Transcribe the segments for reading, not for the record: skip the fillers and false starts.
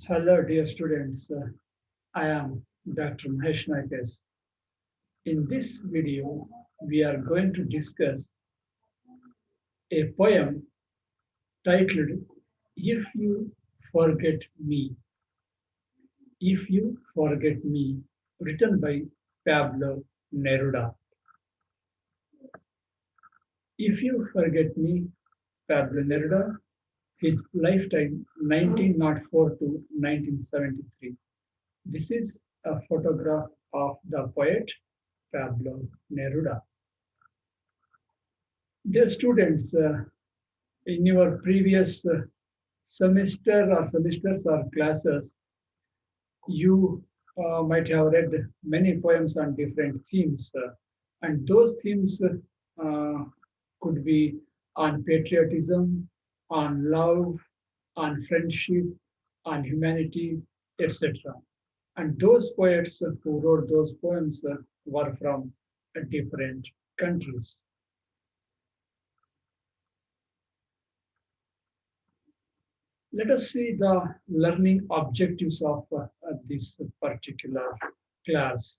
Hello, dear students. I am Dr. Mahesh Naik. In this video, we are going to discuss a poem titled If You Forget Me. If You Forget Me, written by Pablo Neruda. If You Forget Me, Pablo Neruda, his lifetime 1904 to 1973. This is a photograph of the poet Pablo Neruda. Dear students, in your previous semesters or classes, you might have read many poems on different themes, and those themes could be on patriotism, on love, on friendship, on humanity, etc. And those poets who wrote those poems were from different countries. Let us see the learning objectives of this particular class.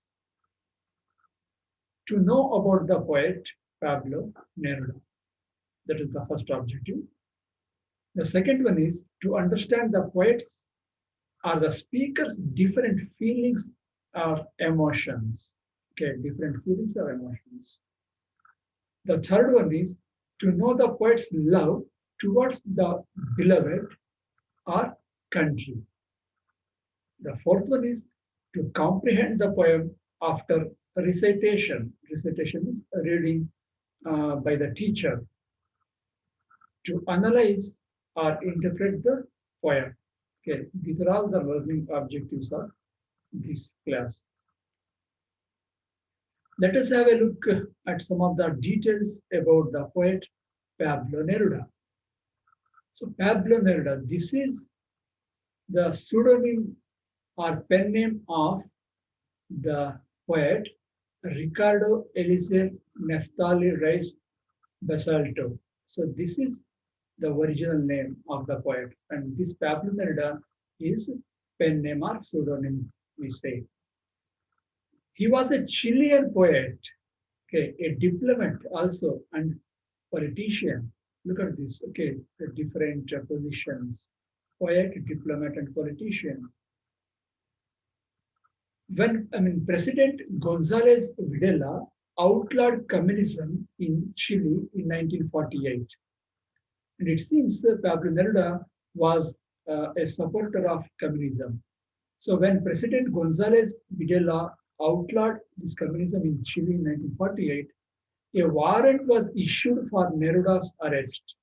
To know about the poet Pablo Neruda. That is the first objective. The second one is to understand the poets or the speaker's different feelings or emotions. Okay, different feelings or emotions. The third one is to know the poet's love towards the beloved or country. The fourth one is to comprehend the poem after recitation. Recitation is reading by the teacher. To analyze or interpret the poem. Okay, these are all the learning objectives of this class. Let us have a look at some of the details about the poet Pablo Neruda. So Pablo Neruda, this is the pseudonym or pen name of the poet Ricardo Eliezer Neftali Reis Basalto. So this is the original name of the poet, and this Pablo Neruda is pen name or pseudonym, we say. He was a Chilean poet, okay, a diplomat also, and politician. Look at this, okay, the different positions: poet, diplomat, and politician. When President González Videla outlawed communism in Chile in 1948, and it seems that Pablo Neruda was a supporter of communism. So when President González Videla outlawed this communism in Chile in 1948, a warrant was issued for Neruda's arrest.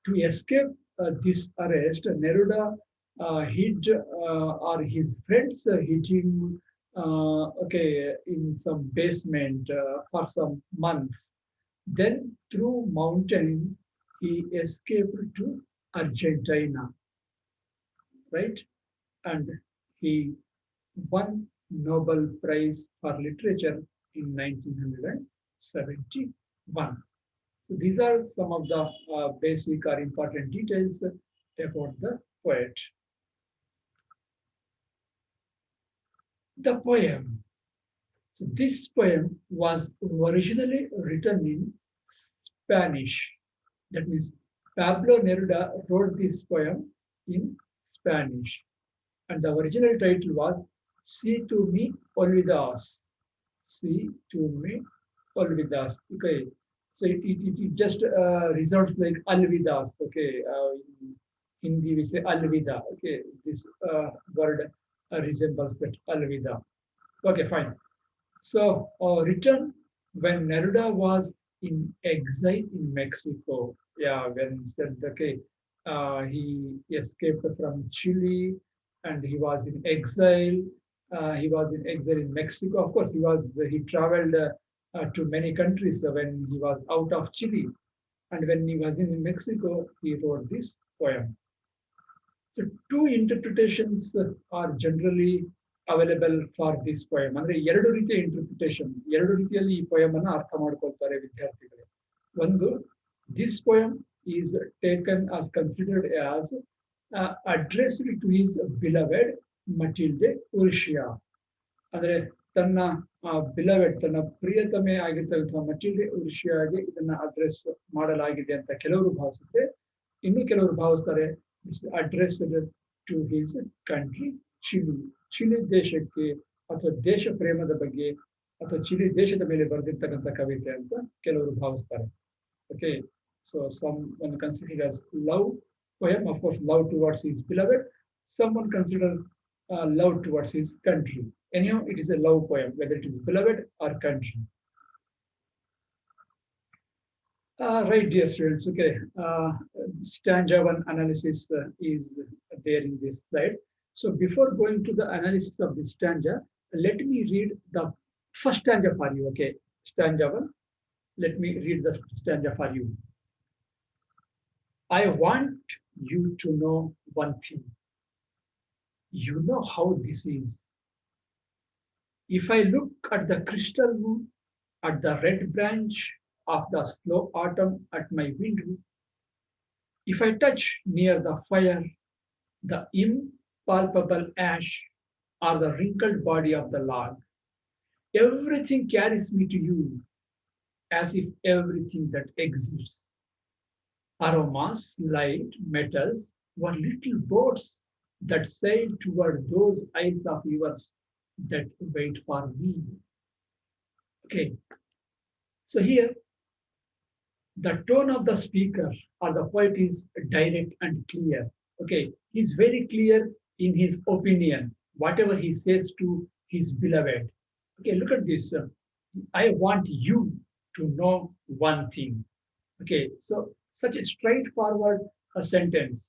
To escape this arrest, Neruda hid, or his friends hid him, okay, in some basement for some months. Then, through mountain, he escaped to Argentina, right? And he won Nobel Prize for Literature in 1971. So these are some of the basic or important details about the poet. The poem. So this poem was originally written in Spanish. That means Pablo Neruda wrote this poem in Spanish. And the original title was Si tu me olvidas. Si tu me olvidas. Okay. So it just resounds like alvidas. Okay. In Hindi we say alvida. Okay. This word resembles that alvida. Okay, fine. So written when Neruda was in exile in Mexico. Yeah, when said okay, he escaped from Chile and he was in exile. He was in exile in Mexico. Of course, he traveled to many countries when he was out of Chile, and when he was in Mexico, he wrote this poem. So two interpretations are generally available for this poem. ಅಂದ್ರೆ ಎರಡು ರೀತಿಯ interpretation, ಎರಡು ರೀತಿಯಲ್ಲಿ ಈ poem ಅನ್ನು ಅರ್ಥ ಮಾಡ್ಕೊಳ್ತಾರೆ ವಿದ್ಯಾರ್ಥಿಗಳು. ಒಂದು, this poem is taken as considered as addressed to his beloved Matilde Urshia. ಅಂದ್ರೆ ತನ್ನ ಬಿಲವೆಡ್ ತನ್ನ ಪ್ರಿಯತಮೆ ಆಗಿರ್ತಕ್ಕಂತಹ ಮಟಿಲ್ಡೆ ಉರ್ಷಿಯಾಗೆ ಇದನ್ನ ಅಡ್ರೆಸ್ ಮಾಡಲಾಗಿದೆ ಅಂತ ಕೆಲವರು ಭಾವಿಸುತ್ತೆ. ಇನ್ನು ಕೆಲವರು ಭಾವಿಸ್ತಾರೆ address to his country Chile. Chile ದೇಶಕ್ಕೆ ಅಥವಾ ದೇಶ ಪ್ರೇಮದ ಬಗ್ಗೆ ಅಥವಾ ಚಿಲಿ ದೇಶದ ಮೇಲೆ ಬರೆದಿರ್ತಕ್ಕಂಥ ಕವಿತೆ ಅಂತ ಕೆಲವರು ಭಾವಿಸ್ತಾರೆ. Okay, so someone consider as love poem, of course love towards his beloved. Someone consider love towards his country. Anyhow, it is a love poem, whether it is beloved or country. Right, dear students. Okay, stanza one analysis is there in this slide. So before going to the analysis of this stanza, let me read the first stanza for you. Okay, stanza one. Let me read the stanza for you. I want you to know one thing. You know how this is. If I look at the crystal moon, at the red branch of the slow autumn at my window, if I touch near the fire the impalpable ash or the wrinkled body of the log, everything carries me to you as if everything that exists, aromas, light, metals, were little boats that sail toward those eyes of yours that wait for me. Okay, so here the tone of the speaker or the poet is direct and clear. Okay, he's very clear in his opinion, whatever he says to his beloved. Okay, look at this. I want you to know one thing. Okay, so such a straightforward sentence.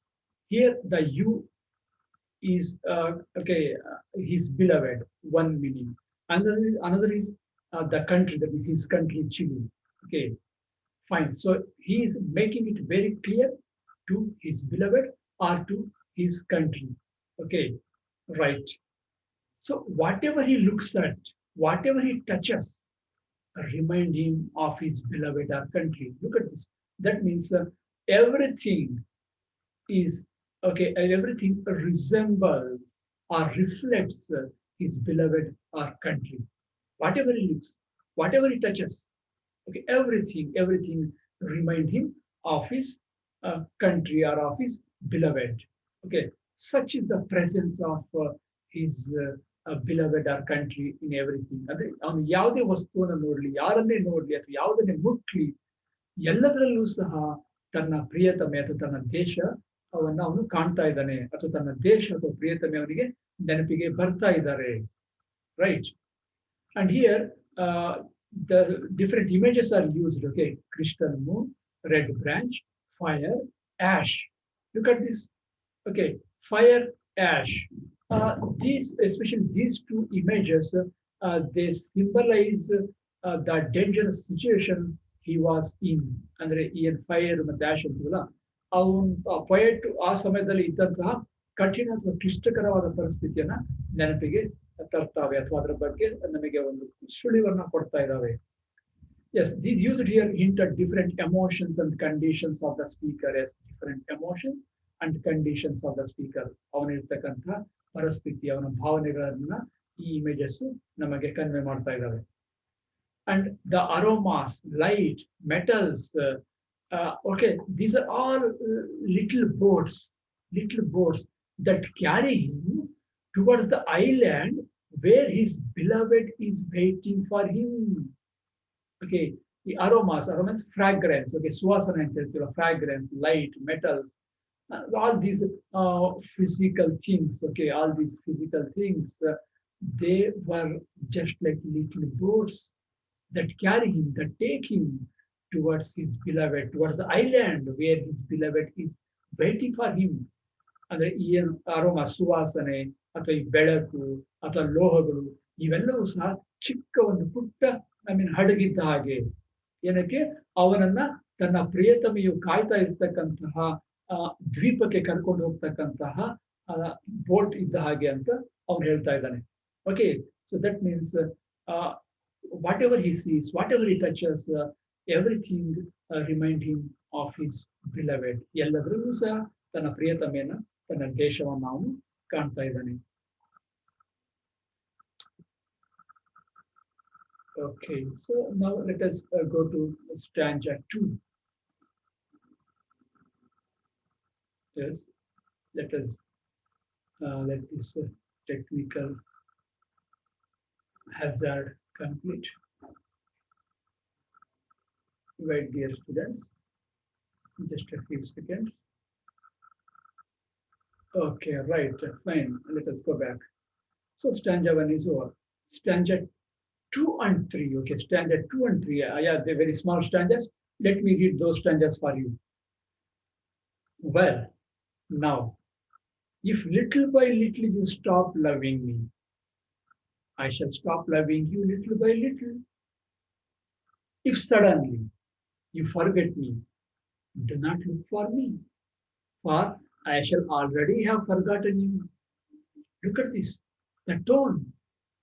Here the you is his beloved, one meaning. Another is the country, that is his country, Chile. Okay, fine. So he is making it very clear to his beloved or to his country. Okay, right. So whatever he looks at, whatever he touches, remind him of his beloved or country. Look at this. That means everything is okay, and everything resembles or reflects his beloved or country. Whatever he looks, whatever he touches, okay, everything remind him of his country or of his beloved. Okay, such is the presence of his beloved or country in everything. ಅಂದ್ರೆ ಅವನು ಯಾವುದೇ ವಸ್ತುವನ್ನು ನೋಡ್ಲಿ, ಯಾರನ್ನೇ ನೋಡ್ಲಿ ಅಥವಾ ಯಾವುದನ್ನೇ ಮುಟ್ಲಿ, ಎಲ್ಲದರಲ್ಲೂ ಸಹ ತನ್ನ ಪ್ರಿಯತಮೆ ಅಥವಾ ತನ್ನ ದೇಶ ಅವನ್ನ ಅವನು ಕಾಣ್ತಾ ಇದ್ದಾನೆ, ಅಥವಾ ತನ್ನ ದೇಶ ಅಥವಾ ಪ್ರಿಯತಮೆ ಅವನಿಗೆ ನೆನಪಿಗೆ ಬರ್ತಾ ಇದ್ದಾರೆ. Right. And here the different images are used. Okay, crystal moon, red branch, fire, ash. Look at this. Okay, fire, ash. These, especially these two images, they symbolize the dangerous situation he was in. ಅಂದ್ರೆ ಈ fire ಮತ್ತೆ ಆಶ್ ಅಂತೀವಲ್ಲ, ಅವನು poet ಆ ಸಮಯದಲ್ಲಿ ಇದ್ದಂತಹ ಕಠಿಣ ಅಥವಾ ಕ್ಲಿಷ್ಟಕರವಾದ ಪರಿಸ್ಥಿತಿಯನ್ನ ನೆನಪಿಗೆ ತರ್ತಾವೆ ಅಥವಾ ಅದರ ಬಗ್ಗೆ ನಮಗೆ ಒಂದು ಸುಳಿವನ್ನ ಕೊಡ್ತಾ ಇದ್ದಾವೆ. Yes, these used here hint at different emotions and conditions of the speaker, as different emotions and conditions of the speaker. ಅವನಿರ್ತಕ್ಕಂಥ ಪರಿಸ್ಥಿತಿ, ಅವನ ಭಾವನೆಗಳನ್ನ ಈ ಇಮೇಜಸ್ ನಮಗೆ ಕನ್ವೆ ಮಾಡ್ತಾ ಇದ್ದಾವೆ. And the aromas, light, metals, okay, these are all little boats that carry him towards the island where his beloved is waiting for him. Okay, the aromas fragrance. Okay, suasana ಅಂತ ಹೇಳ್ತೀವಿ, fragrance, light, metals, all these physical things. Okay, all these physical things, they were just like little boats that carry him, that take him towards his beloved, towards the island where his beloved is waiting for him. ಅಂದ್ರೆ ಈ aroma, ಸುವಾಸನೆ ಅಥವಾ ಈ ಬೆಳಕು ಅಥವಾ ಲೋಹಗಳು ಇವೆಲ್ಲವೂ ಸಹ ಚಿಕ್ಕ ಒಂದು ಪುಟ್ಟ ಹಡಗಿದ್ದ ಹಾಗೆ. ಏನಕ್ಕೆ? ಅವನನ್ನ ತನ್ನ ಪ್ರಿಯತಮೆಯು ಕಾಯ್ತಾ ಇರ್ತಕ್ಕಂತಹ ದ್ವೀಪಕ್ಕೆ ಕರ್ಕೊಂಡು ಹೋಗ್ತಕ್ಕಂತಹ ಬೋಟ್ ಇದ್ದ ಹಾಗೆ ಅಂತ ಅವನು ಹೇಳ್ತಾ ಇದ್ದಾನೆ. Okay, so that means whatever he sees, whatever he touches, everything remind him of his beloved. ಎಲ್ಲದರಲ್ಲೂ ಸಹ ತನ್ನ ಪ್ರಿಯತಮೆಯನ್ನ, ತನ್ನ ದೇಶವನ್ನು ಅವನು ಕಾಣ್ತಾ ಇದ್ದಾನೆ. Okay, so now let us go to stanza 2. Yes, let us let this technical hazard complete. Wait, dear students, just a few seconds. Okay, right, fine. Let us go back. So stanza 1 is over. Stanza 2 and 3. Okay, stanza 2 and 3. Yeah, they're very small stanzas. Let me read those stanzas for you. Well, now, if little by little you stop loving me, I shall stop loving you little by little. If suddenly you forget me, do not look for me, for I shall already have forgotten you. Look at this, the tone.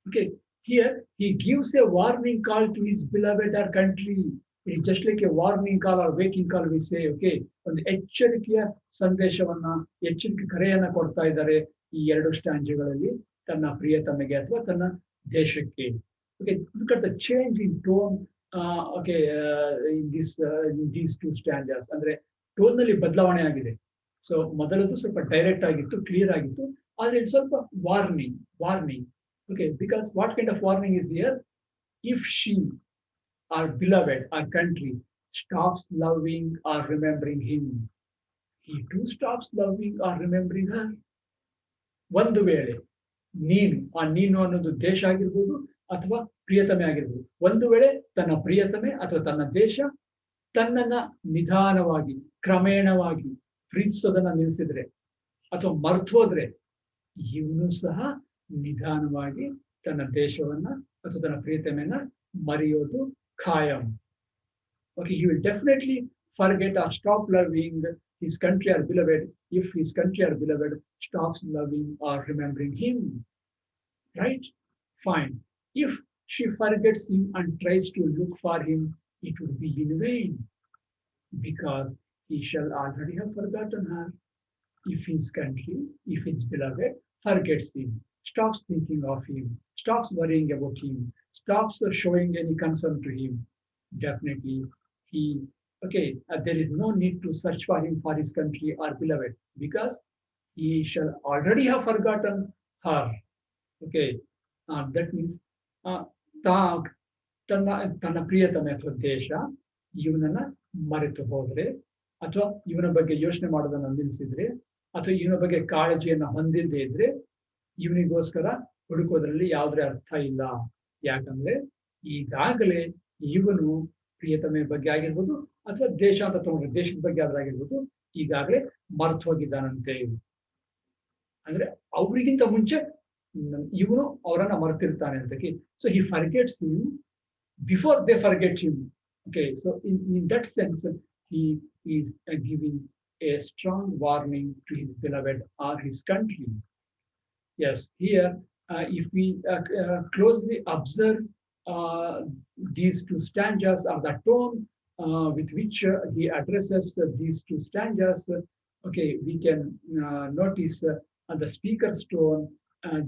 Okay, here he gives a warning call to his beloved or country. It's just like a warning call or waking call we say, okay, ಒಂದು ಎಚ್ಚರಿಕೆಯ ಸಂದೇಶವನ್ನ ಎಚ್ಚರಿಕೆ ಕರೆಯನ್ನ ಕೊಡ್ತಾ ಇದ್ದಾರೆ ಈ ಎರಡು ಸ್ಟ್ಯಾಂಜಗಳಲ್ಲಿ ತನ್ನ ಪ್ರಿಯತಮೆಗೆ ಅಥವಾ ತನ್ನ ದೇಶಕ್ಕೆ. Okay, look at the change in tone. Okay, in these two stanzas ಅಂದ್ರೆ ಟೋನ್ ನಲ್ಲಿ ಬದಲಾವಣೆ ಆಗಿದೆ. ಸೊ ಮೊದಲದು ಸ್ವಲ್ಪ ಡೈರೆಕ್ಟ್ ಆಗಿತ್ತು, ಕ್ಲಿಯರ್ ಆಗಿತ್ತು, ಆದ್ರೆ ಸ್ವಲ್ಪ warning. Okay, because what kind of warning is here? If she, our beloved, our country, stops loving or remembering him, he too stops loving or remembering her. ಒಂದು ವೇಳೆ ನೀನು ಅನ್ನೋದು ದೇಶ ಆಗಿರ್ಬೋದು ಅಥವಾ ಪ್ರಿಯತಮೆ ಆಗಿರ್ಬೋದು, ಒಂದು ವೇಳೆ ತನ್ನ ಪ್ರಿಯತಮೆ ಅಥವಾ ತನ್ನ ದೇಶ ತನ್ನನ್ನ ನಿಧಾನವಾಗಿ ಕ್ರಮೇಣವಾಗಿ ಪ್ರೀತಿಸೋದನ್ನ ನಿಲ್ಲಿಸಿದ್ರೆ ಅಥವಾ ಮರ್ತು ಹೋದ್ರೆ, ಇವನು ಸಹ ನಿಧಾನವಾಗಿ ತನ್ನ ದೇಶವನ್ನ ಅಥವಾ ತನ್ನ ಪ್ರಿಯತಮೆಯನ್ನ ಮರೆಯೋದು ಖಾಯಂ. Okay, he will definitely forget or stop loving his country or beloved if his country or beloved stops loving or remembering him. Right? Fine. If she forgets him and tries to look for him, it would be in vain, because he shall already have forgotten her. If his country, if his beloved forgets him, stops thinking of him, stops worrying about him, stops showing any concern to him, definitely there is no need to search for him for his country or beloved, because he shall already have forgotten her. Okay, that means ತನ್ನ ಪ್ರಿಯತಮೆ ಅಥವಾ ದೇಶ ಇವನನ್ನ ಮರೆತು ಹೋದ್ರೆ, ಅಥವಾ ಇವನ ಬಗ್ಗೆ ಯೋಚನೆ ಮಾಡೋದನ್ನ ನಿಲ್ಲಿಸಿದ್ರೆ, ಅಥವಾ ಇವನ ಬಗ್ಗೆ ಕಾಳಜಿಯನ್ನ ಹೊಂದಿಲ್ಲದೆ ಇದ್ರೆ, ಇವನಿಗೋಸ್ಕರ ಹುಡುಕೋದ್ರಲ್ಲಿ ಯಾವುದೇ ಅರ್ಥ ಇಲ್ಲ. ಯಾಕಂದ್ರೆ ಈಗಾಗಲೇ ಇವನು ಪ್ರಿಯತಮೆ ಬಗ್ಗೆ ಆಗಿರ್ಬೋದು ಅಥವಾ ದೇಶ ಅಂತ ತಗೊಂಡ್ರೆ ದೇಶದ ಬಗ್ಗೆ ಆದ್ರಾಗಿರ್ಬೋದು, ಈಗಾಗಲೇ ಮರ್ತು ಹೋಗಿದ್ದಾನಂತೆ. ಅಂದ್ರೆ ಅವ್ರಿಗಿಂತ ಮುಂಚೆ ಇವನು ಅವರನ್ನ ಮರ್ತಿರ್ತಾನೆ ಅಂತ. So he forgets him before they forget him. Okay, so in that sense, he is giving a strong warning to his beloved or his country. Yes, here, if we closely observe these two stanzas or the tone with which he addresses these two stanzas, okay, we can notice the speaker's tone,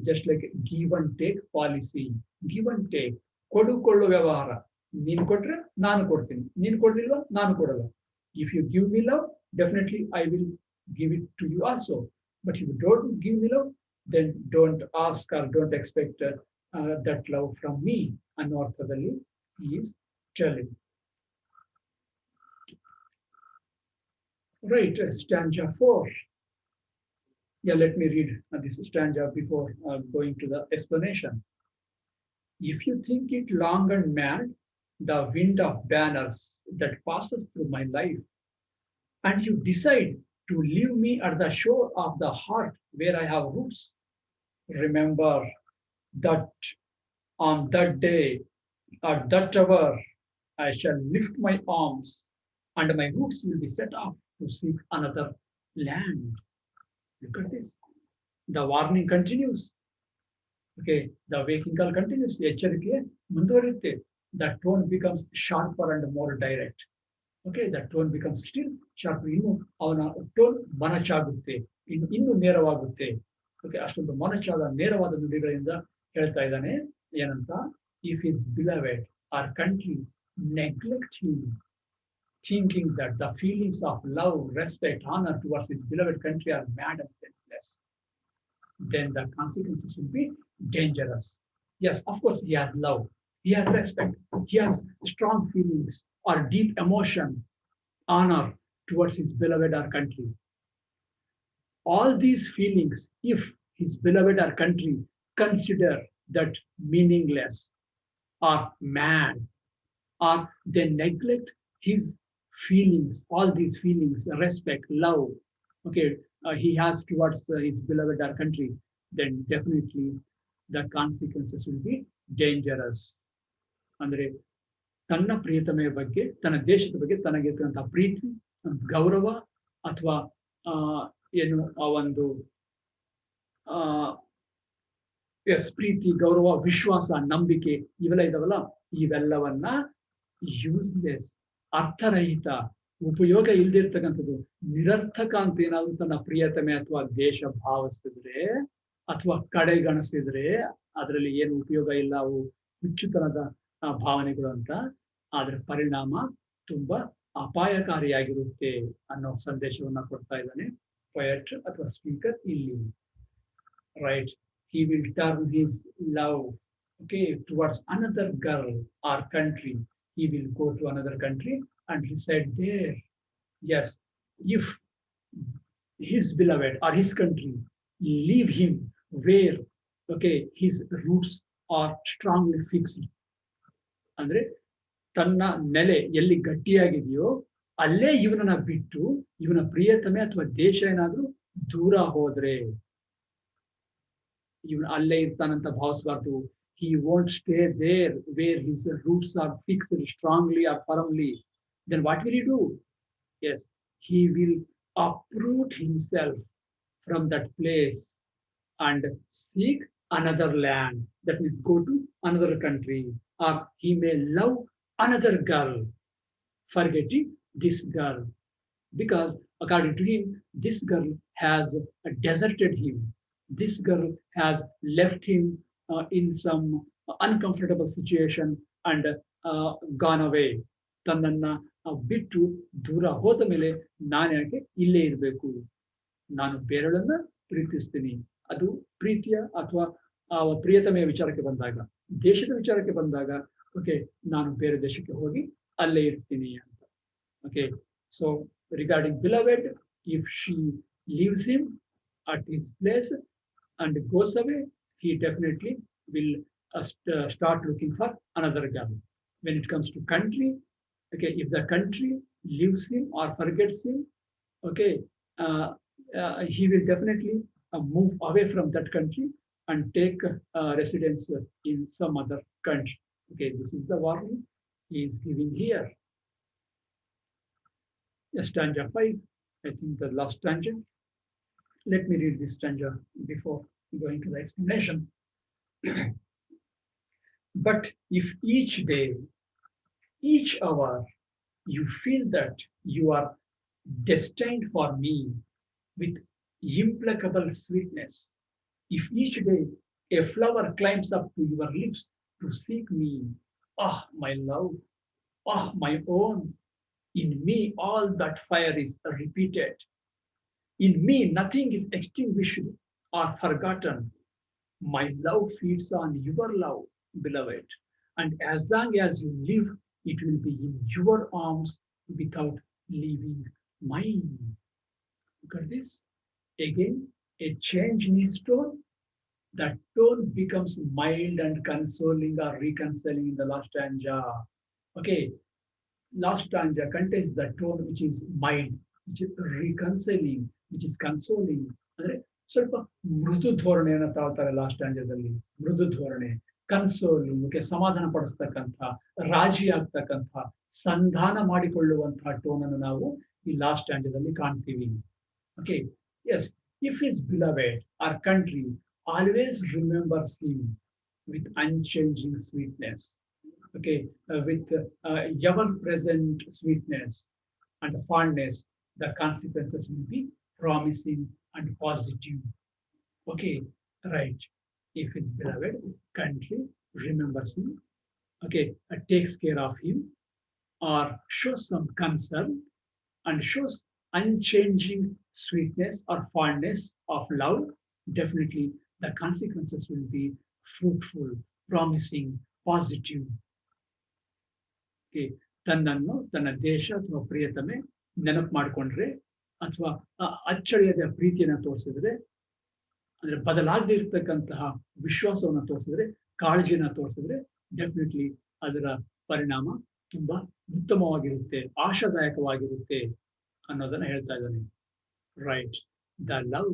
just like give and take policy. Give and take. ಕೊಡು ಕೊಳ್ಳು ವ್ಯವಹಾರ. ನೀನು ಕೊಟ್ರೆ ನಾನು ಕೊಡ್ತೀನಿ, ನೀನು ಕೊಡ್ಲಿಲ್ವಾ ನಾನು ಕೊಡಲ್ಲ. If you give me love, definitely I will give it to you also. But if you don't give me love, then don't ask or don't expect that love from me. ಅನ್ನೋ ಅರ್ಥದಲ್ಲಿ he is telling. Right, stanza 4. Yeah, let me read this stanza before going to the explanation. If you think it long and mad, the wind of banners that passes through my life, and you decide to leave me at the shore of the heart where I have roots, remember that on that day, at that hour, I shall lift my arms and my roots will be set off to seek another land. Look at this. The warning continues. Okay, the waking call continues. ಎಚ್ಚರಿಕೆ ಮುಂದುವರಿಯುತ್ತೆ. The tone becomes sharper and more direct. Okay, the tone becomes still sharper. ಇನ್ನು ಅವನ tone ಮನಚಾಗುತ್ತೆ, ಇನ್ನು ನೇರವಾಗುತ್ತೆ. Okay, ಅಷ್ಟೊಂದು ಮೊನಚಾದ ನೇರವಾದ ನುಡಿಗಳಿಂದ ಹೇಳ್ತಾ ಇದ್ದಾನೆ. ಏನಂತ? If his beloved or country neglect him, thinking that the feelings of love, respect, honor towards his beloved country are mad and senseless, then the consequences will be dangerous. Yes, of course, he has love, he has respect, he has strong feelings or deep emotion, honor towards his beloved or country. All these feelings, if his beloved or country consider that meaningless or mad, or they neglect his feelings, all these feelings, respect, love, okay, he has towards his beloved our country, then definitely the consequences will be dangerous. ಅಂದ್ರೆ ತನ್ನ ಪ್ರಿಯತಮೆಯ ಬಗ್ಗೆ, ತನ್ನ ದೇಶದ ಬಗ್ಗೆ ತನಗಿರ್ತಕ್ಕಂಥ ಪ್ರೀತಿ, ಗೌರವ ಅಥವಾ ಆ, ಏನು ಆ ಒಂದು ಆ, ಪ್ರೀತಿ, ಗೌರವ, ವಿಶ್ವಾಸ, ನಂಬಿಕೆ ಇವೆಲ್ಲ ಇದಾವಲ್ಲ, ಇವೆಲ್ಲವನ್ನ ಯೂಸ್ಲೆಸ್, ಅರ್ಥರಹಿತ, ಉಪಯೋಗ ಇಲ್ದಿರ್ತಕ್ಕಂಥದ್ದು, ನಿರರ್ಥಕ ಅಂತ ಏನಾದ್ರು ತನ್ನ ಪ್ರಿಯತಮೆ ಅಥವಾ ದೇಶ ಭಾವಿಸಿದ್ರೆ ಅಥವಾ ಕಡೆಗಣಿಸಿದ್ರೆ ಅದರಲ್ಲಿ ಏನು ಉಪಯೋಗ ಇಲ್ಲ, ಅವು ಹುಚ್ಚುತನದ ಭಾವನೆಗಳು ಅಂತ, ಅದರ ಪರಿಣಾಮ ತುಂಬಾ ಅಪಾಯಕಾರಿಯಾಗಿರುತ್ತೆ ಅನ್ನೋ ಸಂದೇಶವನ್ನ ಕೊಡ್ತಾ ಇದ್ದಾನೆ ಪೊಯೆಟ್ ಅಥವಾ ಸ್ಪೀಕರ್ ಇಲ್ಲಿ. Right, he will turn his love, okay, towards another girl or country. He will go to another country and he said there, yes, if his beloved or his country leave him where, okay, his roots are strongly fixed, ಅಂದ್ರೆ ತನ್ನ ನೆಲೆ ಎಲ್ಲಿ ಗಟ್ಟಿಯಾಗಿದೆಯೋ ಅಲ್ಲೇ ಇವನನ್ನ ಬಿಟ್ಟು ಇವನ ಪ್ರಿಯತಮೆ ಅಥವಾ ದೇಶ ಏನಾದ್ರೂ ದೂರ ಹೋದ್ರೆ, ಇವನು ಅಲ್ಲೇ ಇರ್ತಾನಂತ ಭಾವಿಸಬಾರ್ದು. He won't stay there where his roots are fixed strongly or firmly. Then what will he do? Yes, he will uproot himself from that place and seek another land. That means go to another country, or he may love another girl, forgetting this girl, because according to him, this girl has deserted him. This girl has left him in some uncomfortable situation and gone away. ತನ್ನನ್ನ ಬಿಟ್ಟು ದೂರ ಹೋದ ಮೇಲೆ ನಾನು ಯಾಕೆ ಇಲ್ಲೇ ಇರಬೇಕು, ನಾನು ಬೇರೆಯವಳನ್ನ ಪ್ರೀತಿಸ್ತೀನಿ. ಅದು ಪ್ರೀತಿಯ ಅಥವಾ ಪ್ರಿಯತಮೆಯ ವಿಚಾರಕ್ಕೆ ಬಂದಾಗ, ದೇಶದ ವಿಚಾರಕ್ಕೆ ಬಂದಾಗ, ಓಕೆ, ನಾನು ಬೇರೆ ದೇಶಕ್ಕೆ ಹೋಗಿ ಅಲ್ಲೇ ಇರ್ತೀನಿ ಅಂತ. Okay, so regarding beloved, if she leaves him at his place and goes away, he definitely will start looking for another girl. When it comes to country, okay, if the country leaves him or forgets him, okay, he will definitely move away from that country and take residence in some other country. Okay, this is the warning he is giving here. Stanza 5, I think the last stanza. Let me read this stanza before going to the explanation. But if each day, each hour, you feel that you are destined for me with implacable sweetness, if each day a flower climbs up to your lips to seek me, ah, my love, ah, my own, in me all that fire is repeated. In me, nothing is extinguished or forgotten. My love feeds on your love, beloved. And as long as you live, it will be in your arms without leaving mine. Look at this. Again, a change in his tone. That tone becomes mild and consoling or reconciling in the last stanza. Okay, last stanza contains the tone which is mild, which is reconciling, which is consoling. ಅಂದ್ರೆ ಸ್ವಲ್ಪ ಮೃದು ಧೋರಣೆಯನ್ನು ತಾಳ್ತಾರೆ last ಸ್ಟ್ಯಾಂಜದಲ್ಲಿ. ಮೃದು ಧೋರಣೆ, ಕನ್ಸೋಲಿಂಗ್, okay, ಸಮಾಧಾನ ಪಡಿಸ್ತಕ್ಕಂಥ, ರಾಜಿ ಆಗ್ತಕ್ಕಂಥ, ಸಂಧಾನ ಮಾಡಿಕೊಳ್ಳುವಂತಹ ಟೋನ್ ಅನ್ನು ನಾವು ಈ ಲಾಸ್ಟ್ ಸ್ಟ್ಯಾಂಜದಲ್ಲಿ ಕಾಣ್ತೀವಿ. Okay, yes, if his beloved or country always remembers him with unchanging sweetness, okay, with ever present sweetness and fondness, the consequences will be promising, and positive. Okay, right. If his beloved country remembers him, okay, takes care of him, or shows some concern and shows unchanging sweetness or fondness of love, definitely the consequences will be fruitful, promising, positive. Okay. ತನ್ನನ್ನು ತನ್ನ ದೇಶ ಅಥವಾ ಪ್ರಿಯತಮೆ ನೆನಪು ಮಾಡಿಕೊಂಡ್ರೆ ಅಥವಾ ಅಚ್ಚಳಿಯದ ಪ್ರೀತಿಯನ್ನು ತೋರಿಸಿದ್ರೆ ಅಂದ್ರೆ ಬದಲಾಗದೇ ಇರತಕ್ಕಂತಹ ವಿಶ್ವಾಸವನ್ನು ತೋರಿಸಿದ್ರೆ ಕಾಳಜಿನ ತೋರಿಸಿದ್ರೆ ಡೆಫಿನೆಟ್ಲಿ ಅದರ ಪರಿಣಾಮ ತುಂಬಾ ಉತ್ತಮವಾಗಿರುತ್ತೆ ಆಶಾದಾಯಕವಾಗಿರುತ್ತೆ ಅನ್ನೋದನ್ನ ಹೇಳ್ತಾ ಇದ್ದಾನೆ right the love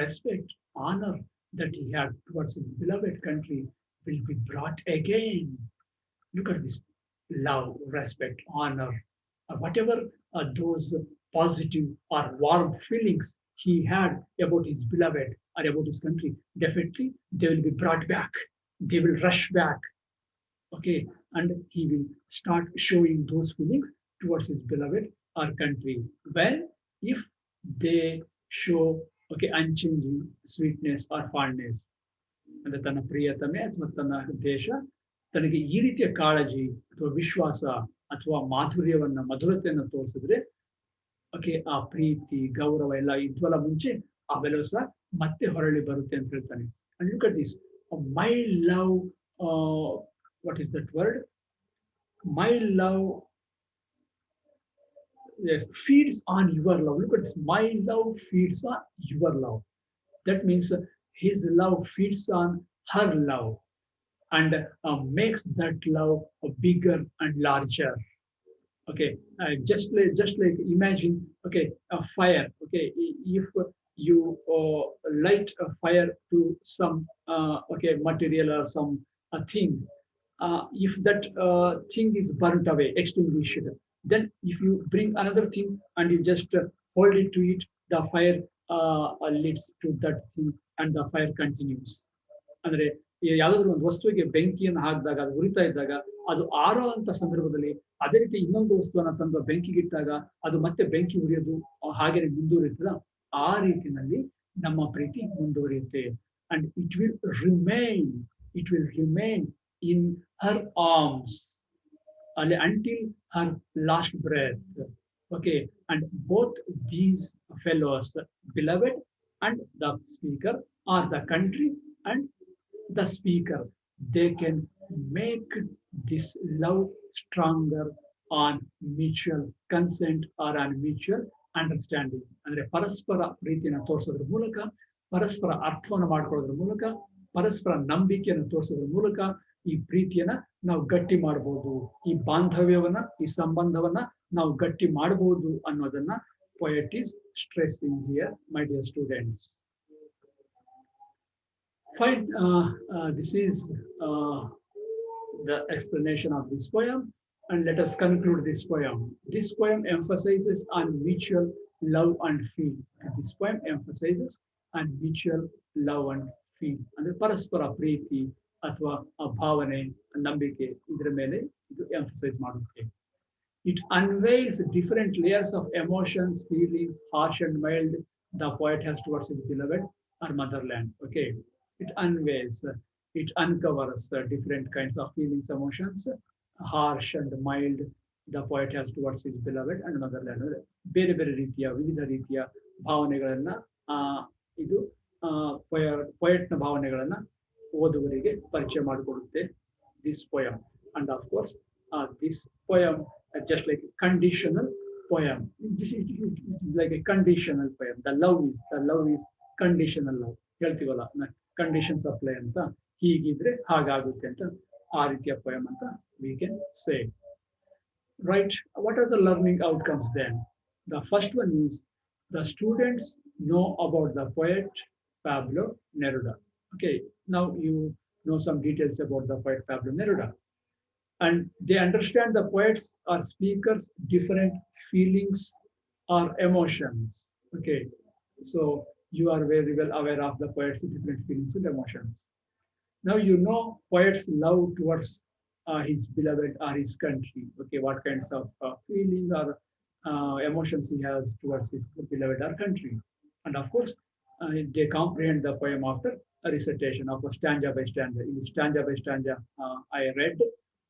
respect honour that he had towards his beloved country will be brought again. Look at this love, respect, honor, whatever those positive or warm feelings he had about his beloved or about his country, definitely they will be brought back. They will rush back. Okay, and he will start showing those feelings towards his beloved or country. Well, if they show okay unchanging sweetness or fondness, ಅಂದ್ರೆ ತನ್ನ ಪ್ರಿಯತಮೆ ಅಥವಾ ತನ್ನ ದೇಶ ತನಗೆ ಈ ರೀತಿಯ ಕಾಳಜಿ ಅಥವಾ ವಿಶ್ವಾಸ ಅಥವಾ ಮಾಧುರ್ಯವನ್ನ ಮಧುರತೆಯನ್ನು ತೋರಿಸಿದ್ರೆ ಓಕೆ ಆ ಪ್ರೀತಿ ಗೌರವ ಎಲ್ಲ ಇದ್ವಲ್ಲ ಮುಂಚೆ ಅವೆಲ್ಲವೂ ಸಹ ಮತ್ತೆ ಹೊರಳಿ ಬರುತ್ತೆ ಅಂತ ಹೇಳ್ತಾನೆ and look at this my love what is that word my love yes, feeds on your love. Look at this. My love feeds on your love. That means his love feeds on her love and makes that love bigger and larger. Okay, just like imagine. Okay, a fire. Okay, if you light a fire to some okay material or some thing, if that thing is burnt away, extinguished, then if you bring another thing and you just hold it to it, the fire leads to that thing and the fire continues. ಅಂದ್ರೆ ಯಾವ್ದಾದ್ರು ಒಂದು ವಸ್ತುವಿಗೆ ಬೆಂಕಿಯನ್ನು ಹಾಕಿದಾಗ ಅದು ಉರಿತಾ ಇದ್ದಾಗ ಅದು ಆರೋ ಅಂತ ಸಂದರ್ಭದಲ್ಲಿ ಅದೇ ರೀತಿ ಇನ್ನೊಂದು ವಸ್ತುವನ್ನ ತಂದು ಬೆಂಕಿಗಿಟ್ಟಾಗ ಅದು ಮತ್ತೆ ಬೆಂಕಿ ಉರಿಯೋದು ಹಾಗೆ ಮುಂದುವರಿಯುತ್ತದ ಆ ರೀತಿಯಲ್ಲಿ ನಮ್ಮ ಪ್ರೀತಿ ಮುಂದುವರಿಯುತ್ತೆ and it will remain in her arms until her last breath. Okay, and both these fellows, the beloved and the speaker, or the country and the speaker, they can make this love stronger on mutual consent or on mutual understanding ಅಂದ್ರೆ ಪರಸ್ಪರ ಪ್ರೀತಿಯನ್ನು ತೋರಿಸೋದ್ರ ಮೂಲಕ ಪರಸ್ಪರ ಅರ್ಥವನ್ನು ಮಾಡ್ಕೊಳ್ಳೋದ್ರ ಮೂಲಕ ಪರಸ್ಪರ ನಂಬಿಕೆಯನ್ನು ತೋರಿಸೋದ್ರ ಮೂಲಕ ಈ ಪ್ರೀತಿಯನ್ನ ನಾವು ಗಟ್ಟಿ ಮಾಡಬಹುದು ಈ ಬಾಂಧವ್ಯವನ್ನ ಈ ಸಂಬಂಧವನ್ನ ನಾವು ಗಟ್ಟಿ ಮಾಡಬಹುದು ಅನ್ನೋದನ್ನ poet is stressing here my dear students. Fine, this is the explanation of this poem and let us conclude this poem. This poem emphasizes on mutual love and feel. This poem emphasizes on mutual love and feel ಅಂದ್ರೆ ಪರಸ್ಪರ ಪ್ರೀತಿ ಅಥವಾ ಭಾವನೆ ನಂಬಿಕೆ ಇದರ ಮೇಲೆ ಇದು emphasise ಮಾಡುತ್ತೆ. It unveils different layers of emotions, feelings, harsh and mild, the poet has towards his beloved or motherland. Okay, it unveils, it uncovers different kinds of feelings, emotions, harsh and mild, the poet has towards his beloved and motherland. ಬೇರೆ ಬೇರೆ ರೀತಿಯ ವಿವಿಧ ರೀತಿಯ ಭಾವನೆಗಳನ್ನ ಇದು ಪೊಯೆಟ್ನ ಭಾವನೆಗಳನ್ನ ಓದುವರಿಗೆ ಪರಿಚಯ ಮಾಡಿಕೊಡುತ್ತೆ this poem. And of course this poem just like a conditional poem. It is like a conditional poem. The love is conditional love. ಹೇಳ್ತೀವಲ್ಲ ಕಂಡೀಷನ್ಸ್ ಅಪ್ಲೈ ಅಂತ ಹೀಗಿದ್ರೆ ಹಾಗಾಗುತ್ತೆ ಅಂತ ಆ ರೀತಿಯ poem ಅಂತ we can say. Right, what are the learning outcomes then? The first one is the students know about the poet Pablo Neruda. Okay, now you know some details about the poet Pablo Neruda. And they understand the poets or speakers different feelings or emotions. Okay, so you are very well aware of the poets different feelings and emotions. Now you know poets love towards his beloved or his country. Okay, what kinds of feelings or emotions he has towards his beloved or country. And of course, they comprehend the poem after a recitation of a stanza by stanza. In stanza by stanza, I read.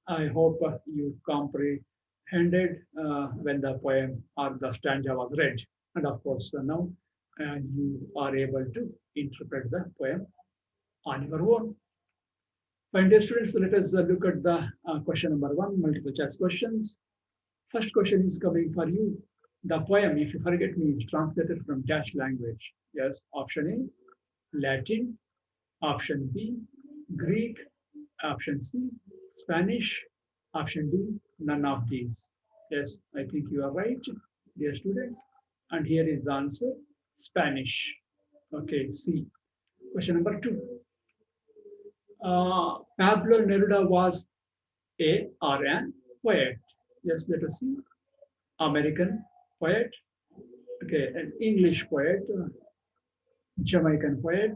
I hope you comprehended when the poem or the stanza was read. And of course, now you are able to interpret the poem on your own. Fine, dear students, let us look at the question number one, multiple choice questions. First question is coming for you. The poem, if you forget me, is translated from dash language. Yes, option A, Latin, option B, Greek, option C, Spanish, option D, none of these. Yes, I think you are right, dear students. And here is the answer, Spanish. Okay, C. Question number two. Pablo Neruda was a or an poet. Yes, let us see. American poet, okay, an English poet, Jamaican poet,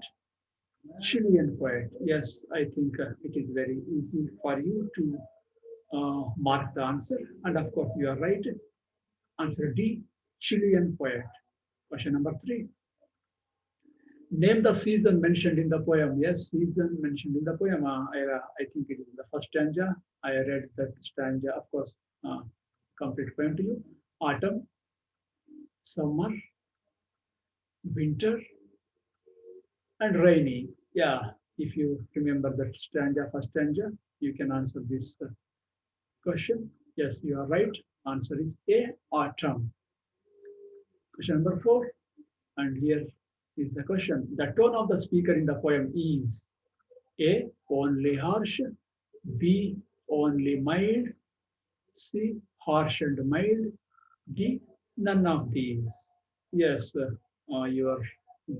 Chilean poet. Yes, I think it is very easy for you to mark the answer. And of course, you are right. Answer D, Chilean poet. Question number three. Name the season mentioned in the poem. Yes, season mentioned in the poem. I think it is the first stanza. I read that stanza, of course, complete poem to you. Autumn, summer, winter, and rainy. Yeah, if you remember that stanza, first stanza, you can answer this question. Yes, you are right. Answer is A, autumn. Question number four, and here is the question. The tone of the speaker in the poem is A, only harsh, B, only mild, C, harsh and mild, D, none of these. Yes, your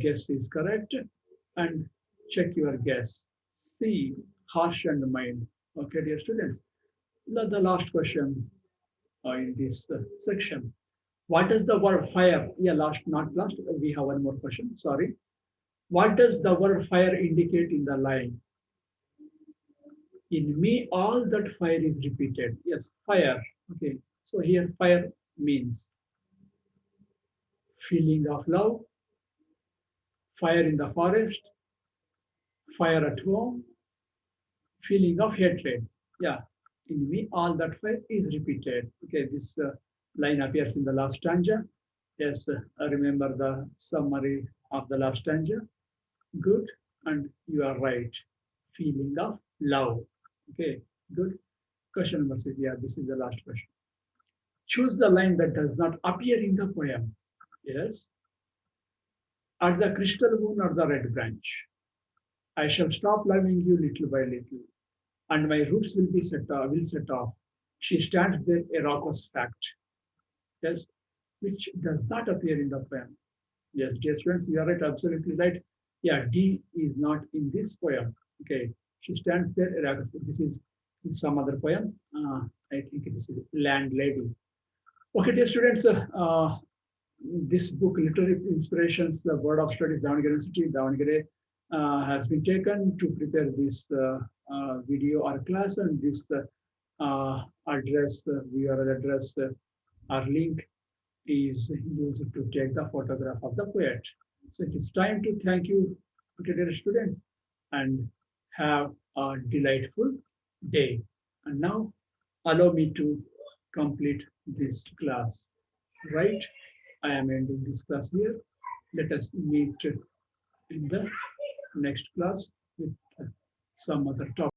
guess is correct. And check your guess. C, harsh and mild. Okay, dear students. The last question in this section. What does the word fire? Yeah, last, not last. We have one more question. Sorry. What does the word fire indicate in the line? In me, all that fire is repeated. Yes, fire. Okay. So here, fire means feeling of love, fire in the forest, fire at home, feeling of hatred. Yeah, in me, all that fire is repeated. Okay, this line appears in the last stanza. Yes, I remember the summary of the last stanza. Good, and you are right. Feeling of love. Okay, good. Question number six. Yeah, this is the last question. Choose the line that does not appear in the poem. Yes, at the crystal moon or the red branch. I shall stop loving you little by little, and my roots will be set off. She stands there, a raucous fact. Yes, which does not appear in the poem. Yes, dear friends, you are right, absolutely right. Yeah, D is not in this poem. Okay, she stands there, a raucous. This is in some other poem. I think it is Landlady. Okay, dear students, this book, Literary Inspirations, the Board of Studies, Davangere University, Davangere, has been taken to prepare this video or class, and this address, URL address or link is used to take the photograph of the poet. So it is time to thank you, dear students, and have a delightful day. And now, allow me to complete this class. Right? I am ending this class here. Let us meet in the next class with some other topic.